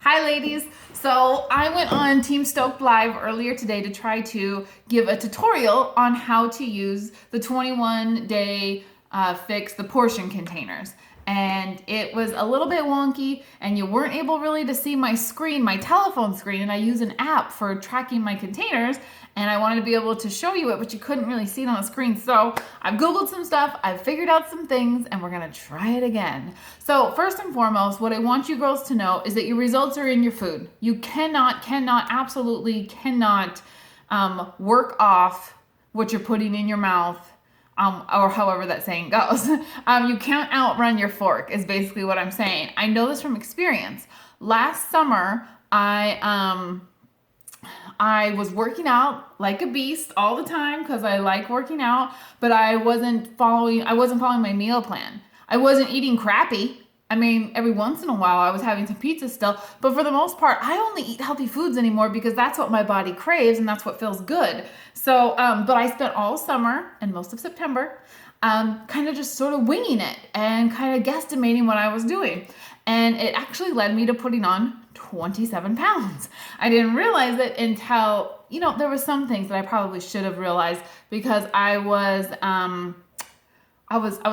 Hi, ladies. So I went on Team Stoked Live earlier today to try to give a tutorial on how to use the 21-day fix, the portion containers. And it was a little bit wonky, and you weren't able really to see my screen, my telephone screen, and I use an app for tracking my containers, and I wanted to be able to show you it, but you couldn't really see it on the screen. So I've Googled some stuff, I've figured out some things, and we're gonna try it again. So first and foremost, what I want you girls to know is that your results are in your food. You absolutely cannot work off what you're putting in your mouth, or however that saying goes. You can't outrun your fork is basically what I'm saying. I know this from experience. Last summer, I was working out like a beast all the time because I like working out, but I wasn't following my meal plan. I wasn't eating crappy. I mean, every once in a while I was having some pizza still, but for the most part, I only eat healthy foods anymore because that's what my body craves and that's what feels good. So, but I spent all summer and most of September kind of just sort of winging it and kind of guesstimating what I was doing. And it actually led me to putting on 27 pounds. I didn't realize it until, there were some things that I probably should have realized because I was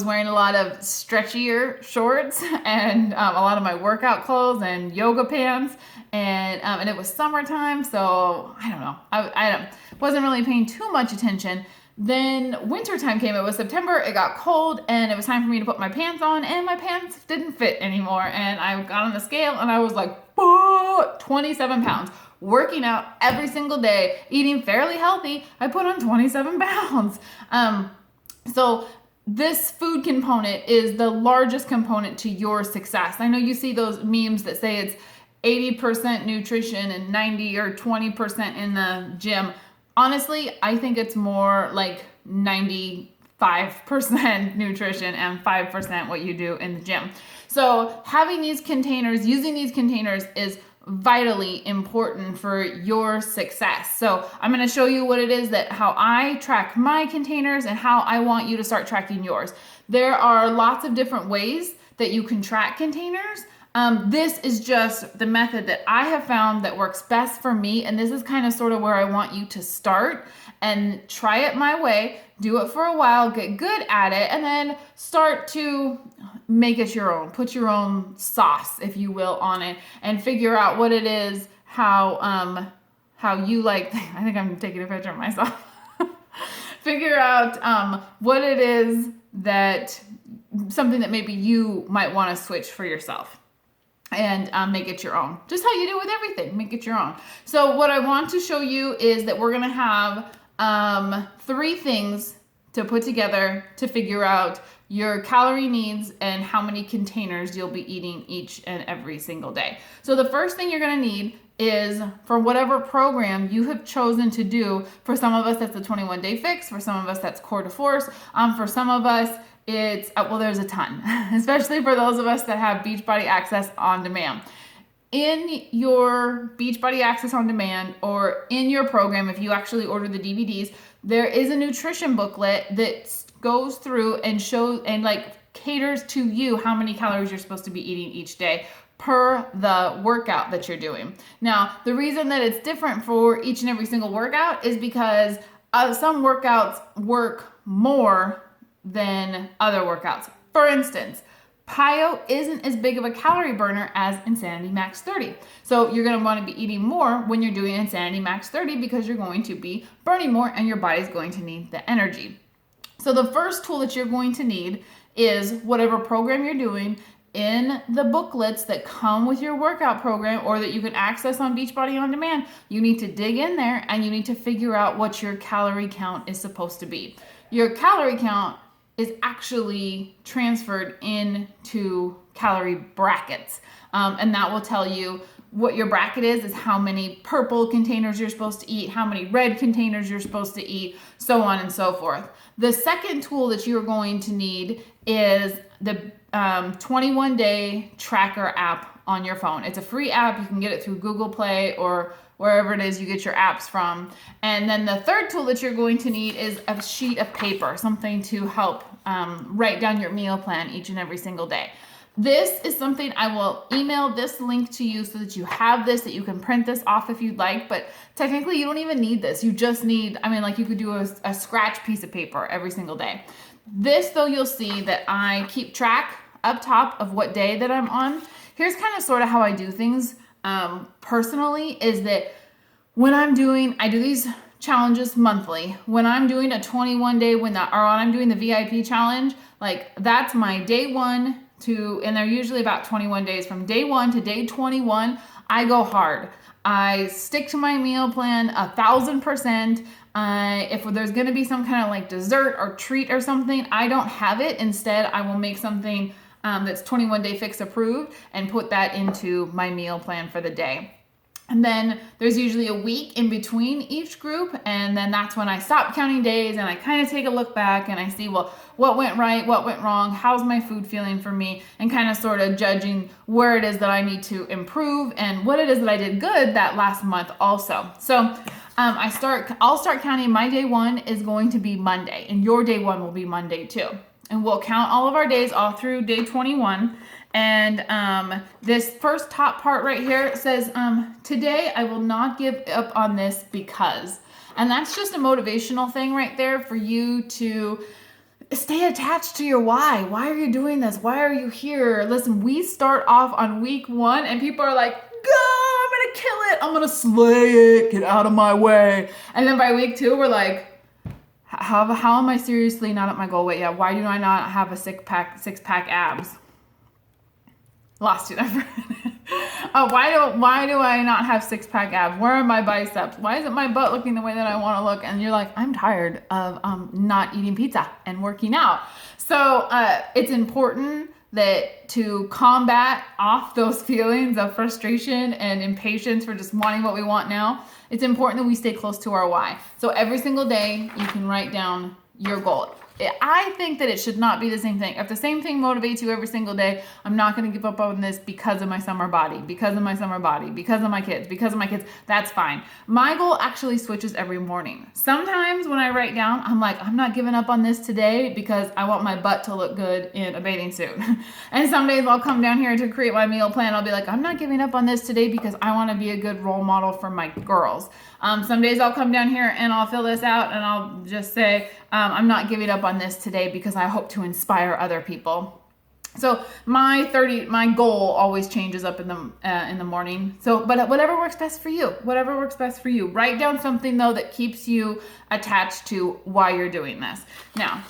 wearing a lot of stretchier shorts and a lot of my workout clothes and yoga pants, and it was summertime, so I don't know. I wasn't really paying too much attention. Then wintertime came. It was September. It got cold, and it was time for me to put my pants on, and my pants didn't fit anymore. And I got on the scale, and I was like, 27 pounds. Working out every single day, eating fairly healthy, I put on 27 pounds. So this food component is the largest component to your success. I know you see those memes that say it's 80% nutrition and 90 or 20% in the gym. Honestly, I think it's more like 95% nutrition and 5% what you do in the gym. So having these containers, using these containers is vitally important for your success. So I'm going to show you what it is how I track my containers and how I want you to start tracking yours. There are lots of different ways that you can track containers. This is just the method that I have found that works best for me, and this is kind of sort of where I want you to start and try it my way, do it for a while, get good at it, and then start to make it your own. Put your own sauce, if you will, on it, and figure out what it is, how you like. I think I'm taking a picture of myself. Figure out what it is that something that maybe you might want to switch for yourself. And make it your own. Just how you do with everything, make it your own. So what I want to show you is that we're gonna have 3 things to put together to figure out your calorie needs and how many containers you'll be eating each and every single day. So the first thing you're gonna need is for whatever program you have chosen to do. For some of us, that's the 21-day fix. For some of us, that's Core de Force. For some of us, it's, there's a ton, especially for those of us that have Beachbody Access on Demand. In your Beachbody Access on Demand or in your program, if you actually order the DVDs, there is a nutrition booklet that goes through and shows and caters to you how many calories you're supposed to be eating each day per the workout that you're doing. Now, the reason that it's different for each and every single workout is because some workouts work more than other workouts. For instance, PiYo isn't as big of a calorie burner as Insanity Max 30. So you're going to want to be eating more when you're doing Insanity Max 30 because you're going to be burning more and your body's going to need the energy. So the first tool that you're going to need is whatever program you're doing. In the booklets that come with your workout program or that you can access on Beachbody On Demand, you need to dig in there and you need to figure out what your calorie count is supposed to be. Your calorie count is actually transferred into calorie brackets. And that will tell you what your bracket is how many purple containers you're supposed to eat, how many red containers you're supposed to eat, so on and so forth. The second tool that you're going to need is the 21-day tracker app on your phone. It's a free app. You can get it through Google Play or wherever it is you get your apps from. And then the third tool that you're going to need is a sheet of paper, something to help write down your meal plan each and every single day. This is something I will email this link to you so that you have this, that you can print this off if you'd like. But technically, you don't even need this. You just need, I mean, like you could do a scratch piece of paper every single day. This, though, you'll see that I keep track up top of what day that I'm on. Here's kind of sort of how I do things personally, is that when I do these challenges monthly. When I'm doing a 21 day, when I'm doing the VIP challenge, like that's my day 1 to, and they're usually about 21 days. From day 1 to day 21, I go hard. I stick to my meal plan 1,000%. If there's going to be some kind of like dessert or treat or something, I don't have it. Instead, I will make something that's 21 Day Fix approved and put that into my meal plan for the day. And then there's usually a week in between each group, and then that's when I stop counting days and I kind of take a look back and I see, well, what went right, what went wrong, how's my food feeling for me, and kind of sort of judging where it is that I need to improve and what it is that I did good that last month also. So I'll start counting. My day 1 is going to be Monday, and your day 1 will be Monday too. And we'll count all of our days all through day 21. And this first top part right here says, today I will not give up on this because. And that's just a motivational thing right there for you to stay attached to your why. Why are you doing this? Why are you here? Listen, we start off on week 1 and people are like, go, I'm going to kill it. I'm going to slay it. Get out of my way. And then by week 2, we're like, how am I seriously not at my goal weight yet? Why do I not have a six-pack abs? Lost you there for a minute. Why do I not have 6-pack abs? Where are my biceps? Why isn't my butt looking the way that I want to look? And you're like, I'm tired of not eating pizza and working out. So it's important that to combat off those feelings of frustration and impatience for just wanting what we want now, it's important that we stay close to our why. So every single day you can write down your goal. I think that it should not be the same thing. If the same thing motivates you every single day, I'm not going to give up on this because of my summer body, because of my summer body, because of my kids, that's fine. My goal actually switches every morning. Sometimes when I write down, I'm like, I'm not giving up on this today because I want my butt to look good in a bathing suit. And some days I'll come down here to create my meal plan. I'll be like, I'm not giving up on this today because I want to be a good role model for my girls. Some days I'll come down here and I'll fill this out and I'll just say, I'm not giving up on this today because I hope to inspire other people. So my goal always changes up in the morning. So, but whatever works best for you, Write down something though that keeps you attached to why you're doing this. Now,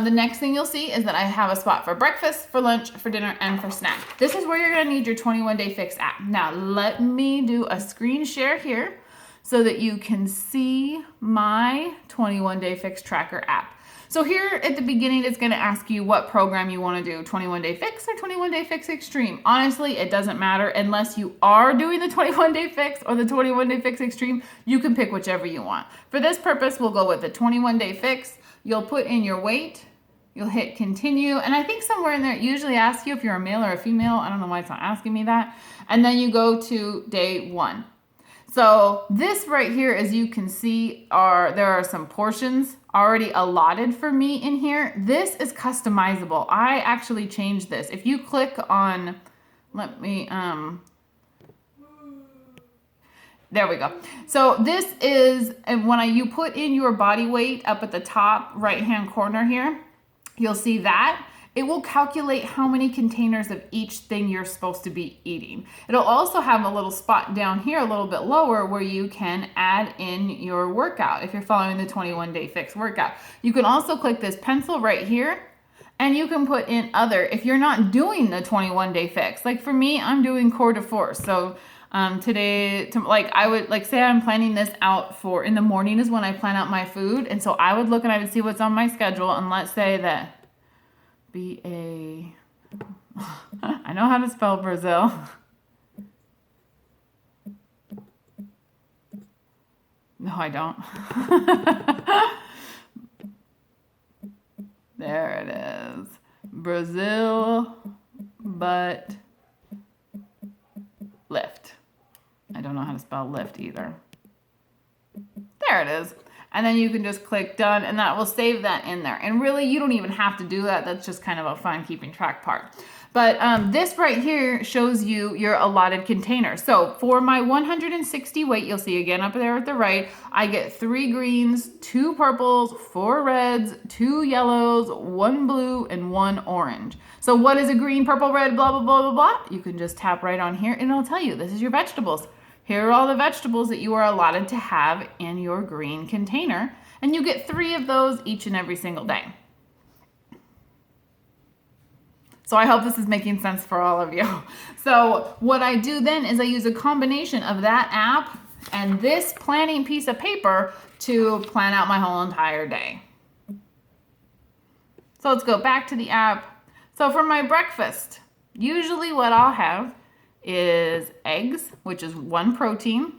the next thing you'll see is that I have a spot for breakfast, for lunch, for dinner, and for snack. This is where you're gonna need your 21 Day Fix app. Now, let me do a screen share here so that you can see my 21 Day Fix Tracker app. So here at the beginning, it's going to ask you what program you want to do, 21 Day Fix or 21 Day Fix Extreme. Honestly, it doesn't matter unless you are doing the 21 Day Fix or the 21 Day Fix Extreme. You can pick whichever you want. For this purpose, we'll go with the 21 Day Fix. You'll put in your weight. You'll hit continue. And I think somewhere in there, it usually asks you if you're a male or a female. I don't know why it's not asking me that. And then you go to day 1. So this right here, as you can see, there are some portions already allotted for me in here. This is customizable. I actually changed this. If you click on, there we go. So this is, and when you put in your body weight up at the top right-hand corner here, you'll see that. It will calculate how many containers of each thing you're supposed to be eating. It'll also have a little spot down here a little bit lower where you can add in your workout if you're following the 21 Day Fix workout. You can also click this pencil right here and you can put in other if you're not doing the 21 Day Fix. Like for me, I'm doing core de force. So today, I would say I'm planning this out for in the morning is when I plan out my food. And so I would look and I would see what's on my schedule, and let's say that I know how to spell Brazil. No, I don't. There it is. Brazil, butt, lift. I don't know how to spell lift either. There it is. And then you can just click done, and that will save that in there. And really, you don't even have to do that. That's just kind of a fun keeping track part. But this right here shows you your allotted container. So for my 160 weight, you'll see again up there at the right, I get 3 greens, 2 purples, 4 reds, 2 yellows, 1 blue, and 1 orange. So what is a green, purple, red, blah, blah, blah, blah, blah? You can just tap right on here and it'll tell you this is your vegetables. Here are all the vegetables that you are allotted to have in your green container. And you get 3 of those each and every single day. So I hope this is making sense for all of you. So what I do then is I use a combination of that app and this planning piece of paper to plan out my whole entire day. So let's go back to the app. So for my breakfast, usually what I'll have is eggs, which is 1 protein.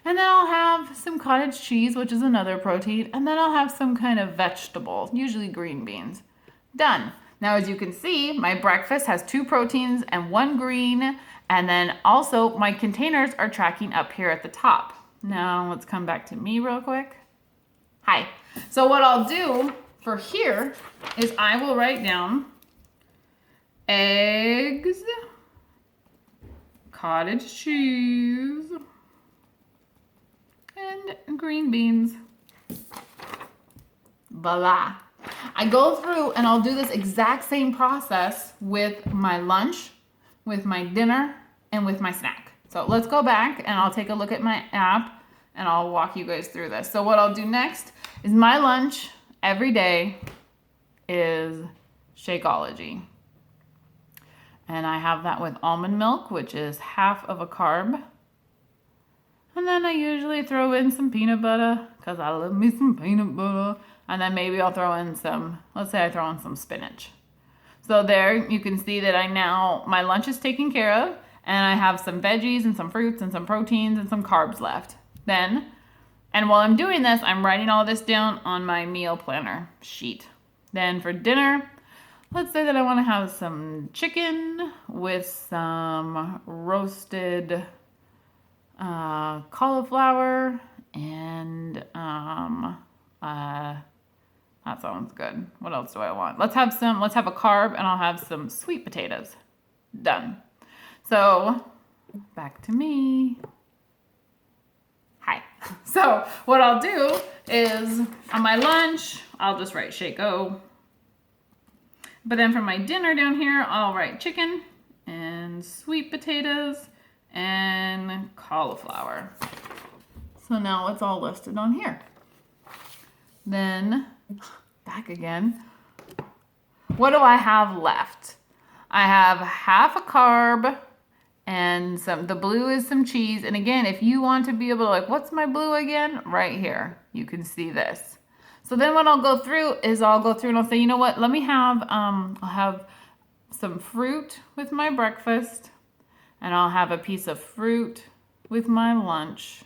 And then I'll have some cottage cheese, which is another protein. And then I'll have some kind of vegetable, usually green beans. Done. Now, as you can see, my breakfast has 2 proteins and 1 green, and then also my containers are tracking up here at the top. Now, let's come back to me real quick. Hi. So what I'll do for here is I will write down eggs, cottage cheese, and green beans. Voila. I go through and I'll do this exact same process with my lunch, with my dinner, and with my snack. So let's go back and I'll take a look at my app and I'll walk you guys through this. So what I'll do next is my lunch every day is Shakeology. And I have that with almond milk, which is half of a carb. And then I usually throw in some peanut butter because I love me some peanut butter. And then maybe I'll throw in some, let's say I throw in some spinach. So there you can see that my lunch is taken care of and I have some veggies and some fruits and some proteins and some carbs left. And while I'm doing this, I'm writing all this down on my meal planner sheet. Then for dinner, let's say that I want to have some chicken with some roasted cauliflower and that sounds good. What else do I want? Let's have a carb and I'll have some sweet potatoes. Done. So back to me. Hi. So what I'll do is on my lunch, I'll just write Shake-O. But then for my dinner down here, I'll write chicken and sweet potatoes and cauliflower. So now it's all listed on here. Then back again. What do I have left? I have half a carb and the blue is some cheese. And again, if you want to be able to what's my blue again? Right here. You can see this. So then what I'll go through is I'll go through and I'll say, you know what? Let me have, I'll have some fruit with my breakfast and I'll have a piece of fruit with my lunch.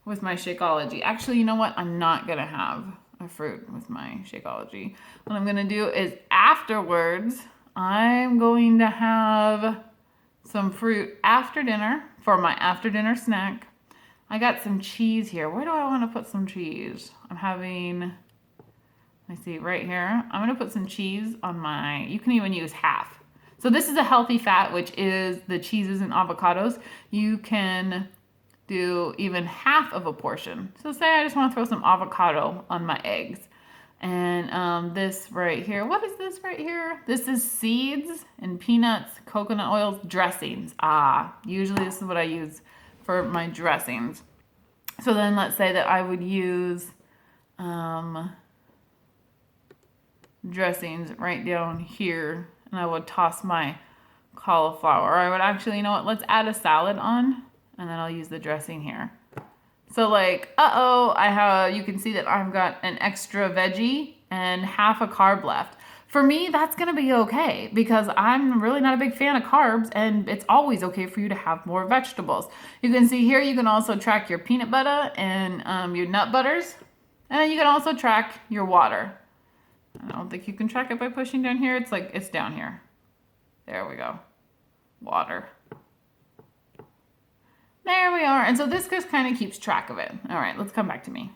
With my Shakeology. Actually, you know what? I'm not going to have a fruit with my Shakeology. What I'm going to do is afterwards, I'm going to have some fruit after dinner for my after dinner snack. I got some cheese here. Where do I want to put some cheese? I'm having, let me see, right here. I'm going to put some cheese on you can even use half. So this is a healthy fat, which is the cheeses and avocados. You can do even half of a portion. So say I just want to throw some avocado on my eggs. And this right here, what is this right here? This is seeds and peanuts, coconut oils, dressings. Usually this is what I use for my dressings. So then let's say that I would use dressings right down here and I would toss my cauliflower. Or I would actually, you know what, let's add a salad on. And then I'll use the dressing here. So you can see that I've got an extra veggie and half a carb left. For me, that's gonna be okay because I'm really not a big fan of carbs and it's always okay for you to have more vegetables. You can see here, you can also track your peanut butter and your nut butters. And then you can also track your water. I don't think you can track it by pushing down here. It's down here. There we go. Water. There we are. And so this just kind of keeps track of it. All right, let's come back to me.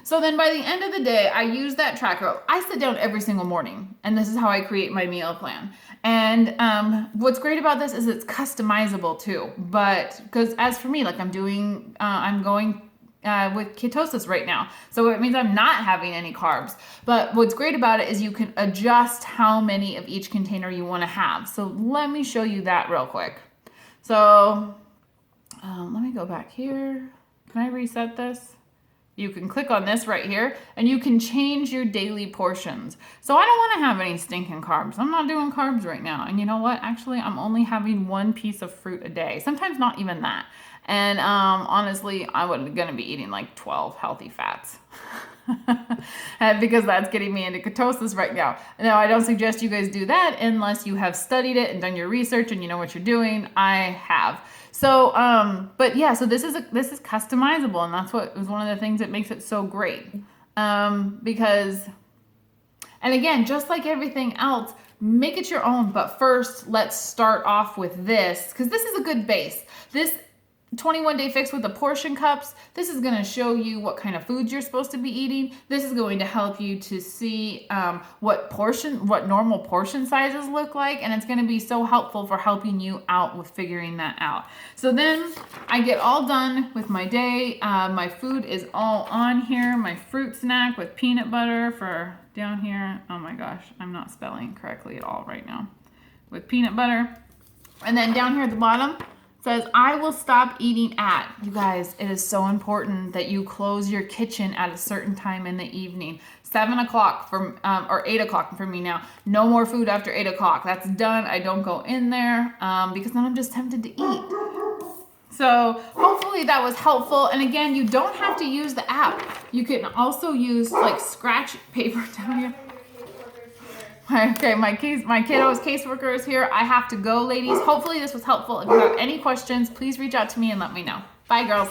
So then by the end of the day, I use that tracker. I sit down every single morning, and this is how I create my meal plan. And what's great about this is it's customizable too. But because as for me, like I'm going with ketosis right now. So it means I'm not having any carbs. But what's great about it is you can adjust how many of each container you want to have. So let me show you that real quick. So let me go back here. Can I reset this? You can click on this right here and you can change your daily portions. So I don't want to have any stinking carbs. I'm not doing carbs right now. And you know what? Actually, I'm only having one piece of fruit a day. Sometimes not even that. And honestly, I was going to be eating like 12 healthy fats. Because that's getting me into ketosis right now. Now, I don't suggest you guys do that unless you have studied it and done your research and you know what you're doing. I have. So, but yeah, so this is customizable, and that's what is one of the things that makes it so great. Because, and again, just like everything else, make it your own. But first, let's start off with this, because this is a good base. This 21-day fix with the portion cups. This is going to show you what kind of foods you're supposed to be eating. This is going to help you to see what normal portion sizes look like, and it's going to be so helpful for helping you out with figuring that out. So then I get all done with my day. My food is all on here. My fruit snack with peanut butter for down here. Oh my gosh, I'm not spelling correctly at all right now. With peanut butter. And then down here at the bottom, says, I will stop eating at. You guys, it is so important that you close your kitchen at a certain time in the evening. 7 o'clock or 8 o'clock for me now. No more food after 8 o'clock. That's done. I don't go in there because then I'm just tempted to eat. So hopefully that was helpful. And again, you don't have to use the app. You can also use like scratch paper down here. Okay, my kiddo's caseworker is here. I have to go, ladies. Hopefully this was helpful. If you have any questions, please reach out to me and let me know. Bye, girls.